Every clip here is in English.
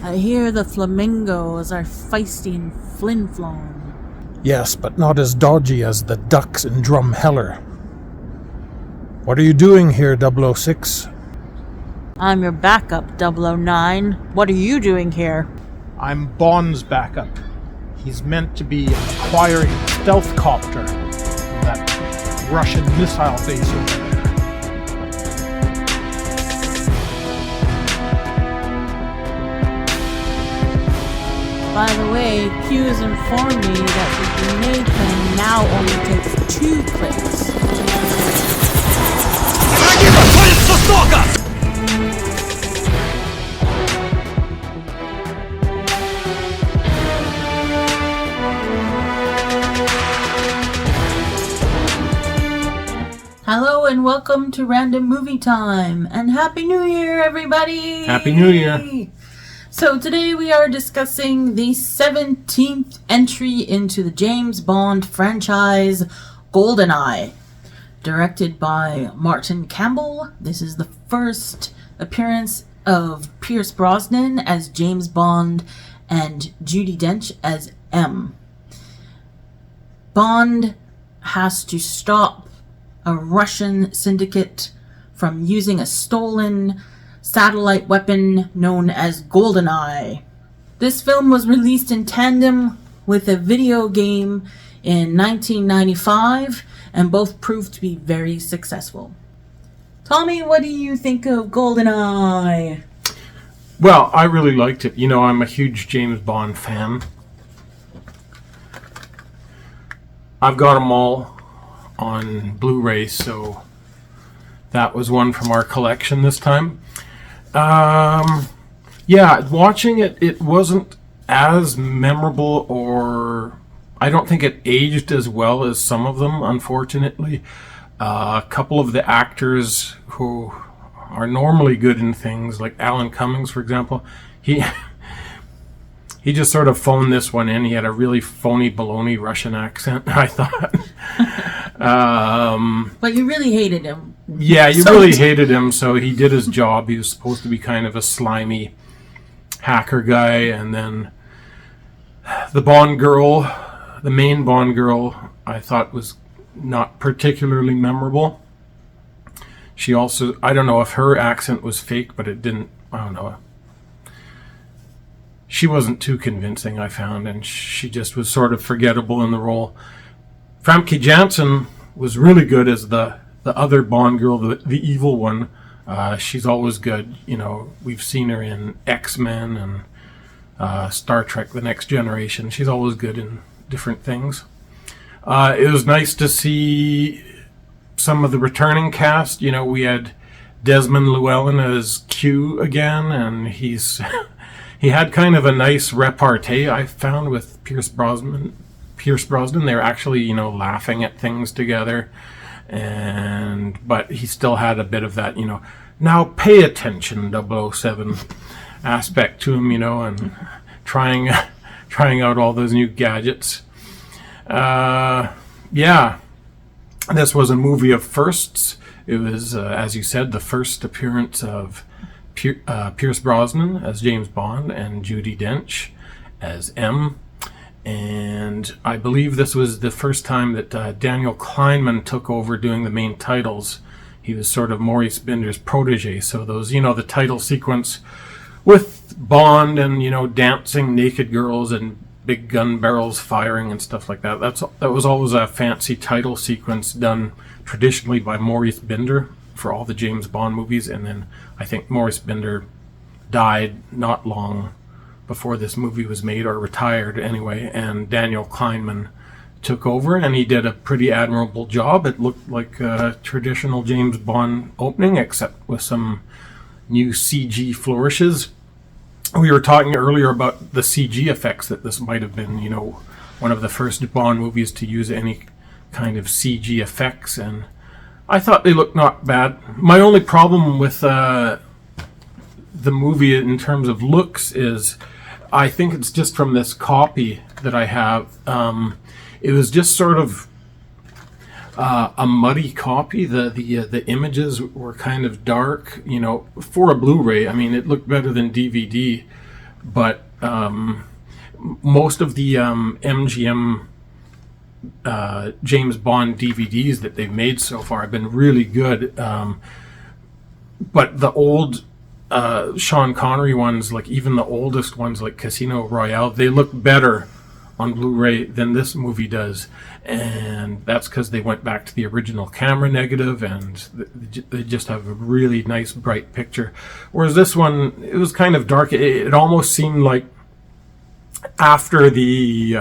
I hear the flamingos are feisty and flim-flom. Yes, but not as dodgy as the ducks in Drumheller. What are you doing here, 006? I'm your backup, 009. What are you doing here? I'm Bond's backup. He's meant to be acquiring a stealth copter from that Russian missile base over there. By the way, Q has informed me that the grenade thing now only takes 2 clicks. Hello and welcome to Random Movie Time, and Happy New Year, everybody! Happy New Year! So today we are discussing the 17th entry into the James Bond franchise, Goldeneye. Directed by Martin Campbell, this is the first appearance of Pierce Brosnan as James Bond and Judi Dench as M. Bond has to stop a Russian syndicate from using a stolen satellite weapon known as Goldeneye. This film was released in tandem with a video game in 1995, and both proved to be very successful. Tommy, what do you think of Goldeneye? Well, I really liked it. You know, I'm a huge James Bond fan. I've got them all on Blu-ray, so that was one from our collection this time. Yeah, watching it, it wasn't as memorable, or I don't think it aged as well as some of them, unfortunately. A couple of the actors who are normally good in things, like Alan Cumming, for example, he just sort of phoned this one in. He had a really phony baloney Russian accent, I thought. But you really hated him. Yeah, you really hated him, so he did his job. He was supposed to be kind of a slimy hacker guy, and then the Bond girl, the main Bond girl, I thought was not particularly memorable. She also, I don't know if her accent was fake, but it didn't, I don't know. She wasn't too convincing, I found, and she just was sort of forgettable in the role. Famke Janssen was really good as the other Bond girl, the evil one. She's always good. You know, we've seen her in X-Men and Star Trek: The Next Generation. She's always good in different things. It was nice to see some of the returning cast. You know, we had Desmond Llewelyn as Q again, and he had kind of a nice repartee, I found, with Pierce Brosnan. They're actually, you know, laughing at things together, but he still had a bit of that, you know, now pay attention 007 aspect to him, you know, and trying out all those new gadgets. Yeah, this was a movie of firsts. It was, as you said, the first appearance of Pierce Brosnan as James Bond and Judi Dench as M. And I believe this was the first time that Daniel Kleinman took over doing the main titles. He was sort of Maurice Binder's protege. So those, you know, the title sequence with Bond and, you know, dancing naked girls and big gun barrels firing and stuff like that. That was always a fancy title sequence done traditionally by Maurice Binder for all the James Bond movies. And then I think Maurice Binder died not long before this movie was made, or retired anyway, and Daniel Kleinman took over, and he did a pretty admirable job. It looked like a traditional James Bond opening, except with some new CG flourishes. We were talking earlier about the CG effects, that this might have been, you know, one of the first Bond movies to use any kind of CG effects, and I thought they looked not bad. My only problem with the movie in terms of looks is, I think it's just from this copy that I have. It was just sort of a muddy copy. The images were kind of dark, you know, for a Blu-ray. I mean, it looked better than DVD, but most of the MGM James Bond DVDs that they've made so far have been really good. But the old Sean Connery ones, like even the oldest ones like Casino Royale, they look better on Blu-ray than this movie does. And that's because they went back to the original camera negative, and they just have a really nice bright picture. Whereas this one, it was kind of dark. It almost seemed like after the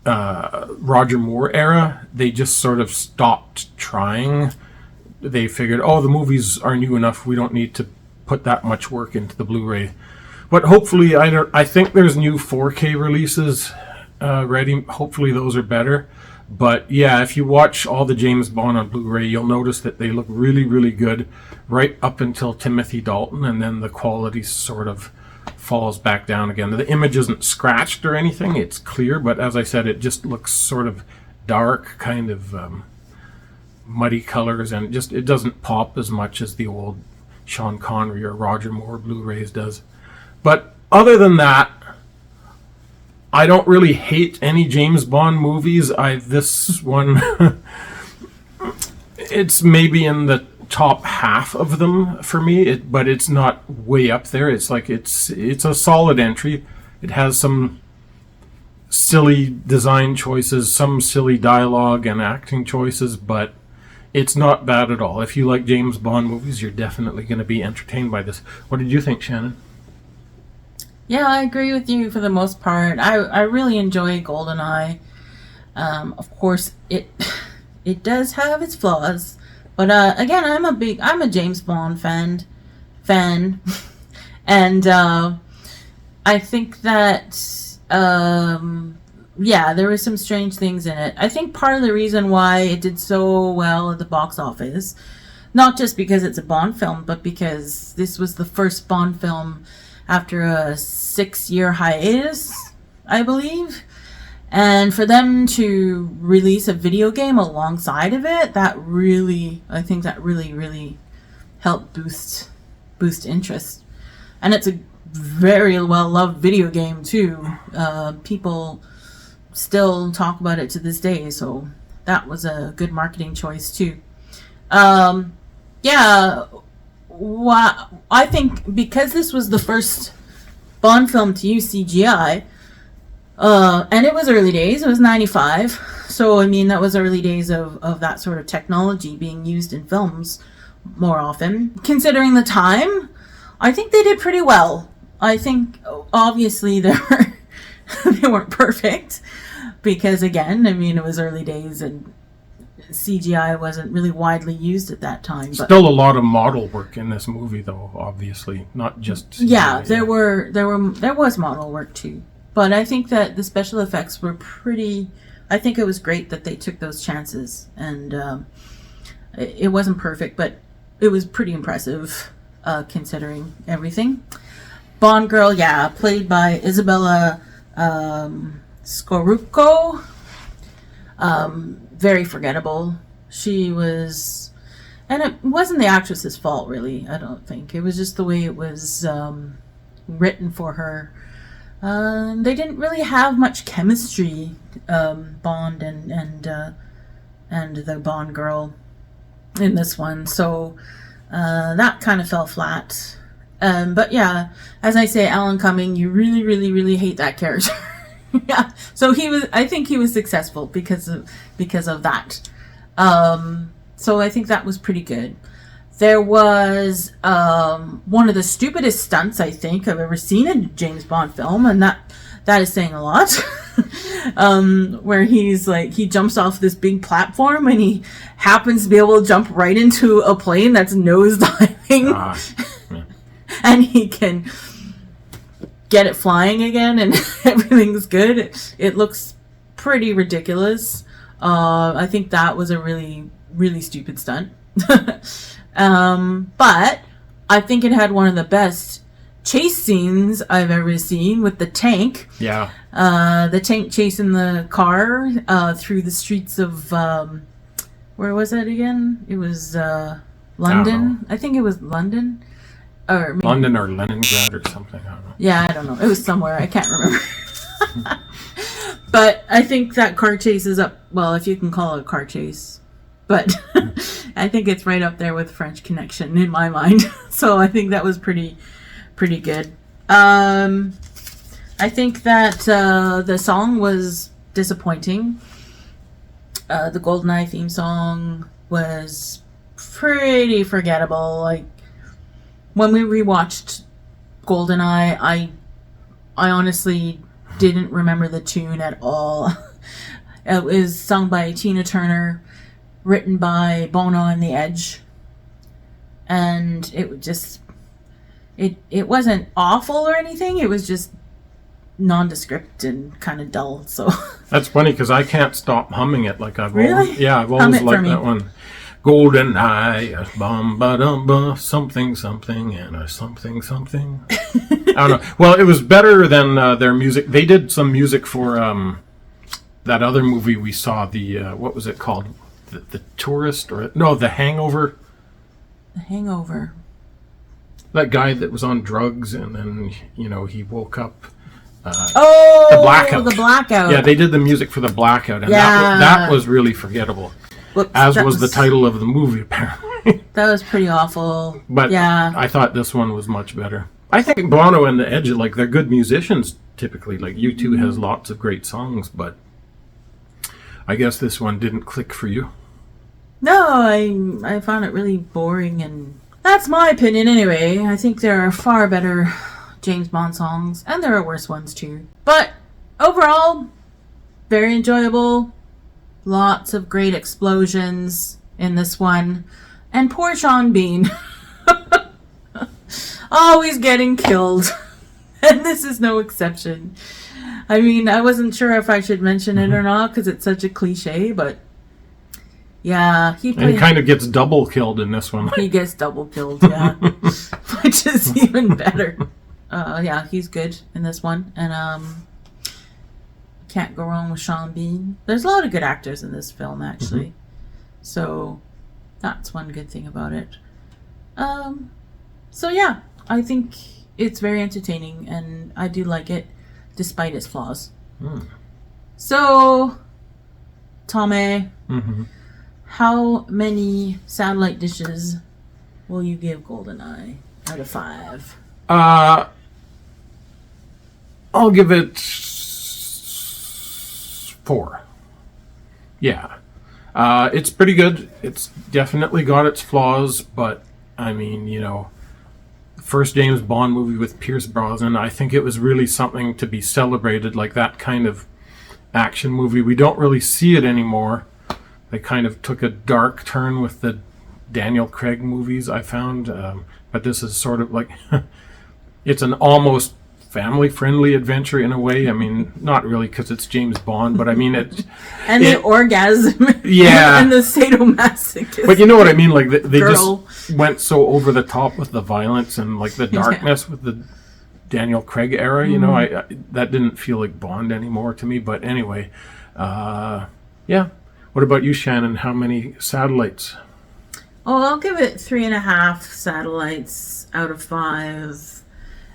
Roger Moore era, they just sort of stopped trying. They figured, oh, the movies are new enough, we don't need to put that much work into the Blu-ray. But hopefully, I think there's new 4K releases ready. Hopefully those are better. But yeah, if you watch all the James Bond on Blu-ray, you'll notice that they look really, really good right up until Timothy Dalton, and then the quality sort of falls back down again. The image isn't scratched or anything, it's clear, but as I said, it just looks sort of dark, kind of muddy colors, and it doesn't pop as much as the old Sean Connery or Roger Moore Blu-rays does. But other than that, I don't really hate any James Bond movies. This one, it's maybe in the top half of them for me, but it's not way up there. It's like it's a solid entry. It has some silly design choices, some silly dialogue and acting choices, but it's not bad at all. If you like James Bond movies, you're definitely going to be entertained by this. What did you think, Shannon? Yeah, I agree with you for the most part. I really enjoy Goldeneye. Of course, it does have its flaws, but again, I'm a James Bond fan, and I think that yeah, there were some strange things in it. I think part of the reason why it did so well at the box office, not just because it's a Bond film, but because this was the first Bond film after a 6-year hiatus, I believe. And for them to release a video game alongside of it, I think that really helped boost interest. And it's a very well-loved video game, too. People still talk about it to this day, so that was a good marketing choice, too. Yeah, I think because this was the first Bond film to use CGI, and it was early days, it was 95, so I mean that was early days of that sort of technology being used in films more often. Considering the time, I think they did pretty well. I think obviously they weren't perfect, because again, I mean it was early days and CGI wasn't really widely used at that time. But still a lot of model work in this movie, though. Obviously, not just CGI. Yeah, there was model work too. But I think that the special effects were pretty. I think it was great that they took those chances, and it wasn't perfect, but it was pretty impressive considering everything. Bond girl, yeah, played by Izabella Scorupco. Very forgettable. She was, and it wasn't the actress's fault, really. I don't think it was just the way it was written for her. They didn't really have much chemistry, Bond and the Bond girl in this one, so that kind of fell flat. But yeah, as I say, Alan Cumming, you really hate that character. Yeah, so I think he was successful because of that. So I think that was pretty good. There was one of the stupidest stunts I think I've ever seen in a James Bond film, and that is saying a lot. Where he jumps off this big platform and he happens to be able to jump right into a plane that's nosediving, yeah. and he can get it flying again, and everything's good. It looks pretty ridiculous. I think that was a really stupid stunt. But I think it had one of the best chase scenes I've ever seen with the tank. Yeah. The tank chasing the car through the streets of where was it again? It was London. I think it was London. or maybe, London or Leningrad or something. I don't know. yeah, I don't know. It was somewhere. I can't remember. But I think that car chase is up. Well, if you can call it a car chase, but I think it's right up there with French Connection in my mind. So I think that was pretty good. I think that the song was disappointing. The Goldeneye theme song was pretty forgettable. Like, when we rewatched Goldeneye, I honestly didn't remember the tune at all. It was sung by Tina Turner, written by Bono and The Edge, and it just it wasn't awful or anything. It was just nondescript and kind of dull. So that's funny because I can't stop humming it. Like I've really? always, yeah, I've Hum always it liked for me. that one. Goldeneye, bum ba dum ba, something something, and a something something. I don't know. Well, it was better than their music. They did some music for that other movie we saw. The what was it called? The Tourist, or no, The Hangover. The Hangover. That guy that was on drugs and then he woke up. Oh, The Blackout. The Blackout. Yeah, they did the music for The Blackout, and Yeah. that was really forgettable. Whoops, As that was the title of the movie, apparently. That was pretty awful. But yeah, I thought this one was much better. I think Bono and The Edge, like, they're good musicians, typically. Like, U2 has lots of great songs, but I guess this one didn't click for you. no, I found it really boring, and that's my opinion anyway. I think there are far better James Bond songs, and there are worse ones too. But overall, very enjoyable. Lots of great explosions in this one. And poor Sean Bean. Always getting killed. And this is no exception. I mean, I wasn't sure if I should mention it or not because it's such a cliche, but yeah, And he kind of gets double killed in this one. he gets double killed, yeah. Which is even better. Yeah, he's good in this one. And can't go wrong with Sean Bean. There's a lot of good actors in this film, actually. So that's one good thing about it. So yeah, I think it's very entertaining, and I do like it, despite its flaws. So, Tommy, how many satellite dishes will you give Goldeneye out of 5? I'll give it 4. Yeah. It's pretty good. It's definitely got its flaws, but, I mean, first James Bond movie with Pierce Brosnan, I think it was really something to be celebrated, like that kind of action movie. We don't really see it anymore. They kind of took a dark turn with the Daniel Craig movies, I found. But this is sort of like, it's an almost family-friendly adventure in a way. I mean, not really because it's James Bond, but I mean it. And the orgasm. Yeah. And the sadomasochist. But you know what I mean? Like they Girl. just went so over the top with the violence and like the darkness with the Daniel Craig era. I that didn't feel like Bond anymore to me. But anyway, yeah. What about you, Shannon? How many satellites? Oh, I'll give it 3.5 satellites out of 5.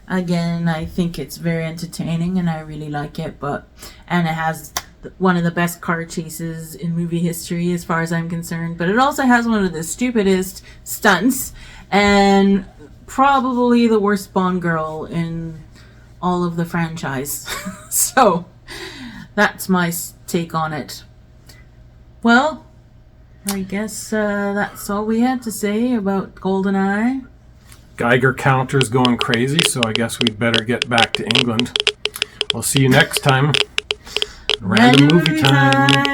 Again, I think it's very entertaining and I really like it, and it has one of the best car chases in movie history as far as I'm concerned, but it also has one of the stupidest stunts and probably the worst Bond girl in all of the franchise. So that's my take on it. Well, I guess that's all we had to say about Goldeneye. Geiger counter's going crazy, so I guess we'd better get back to England. We'll see you next time. Random movie time.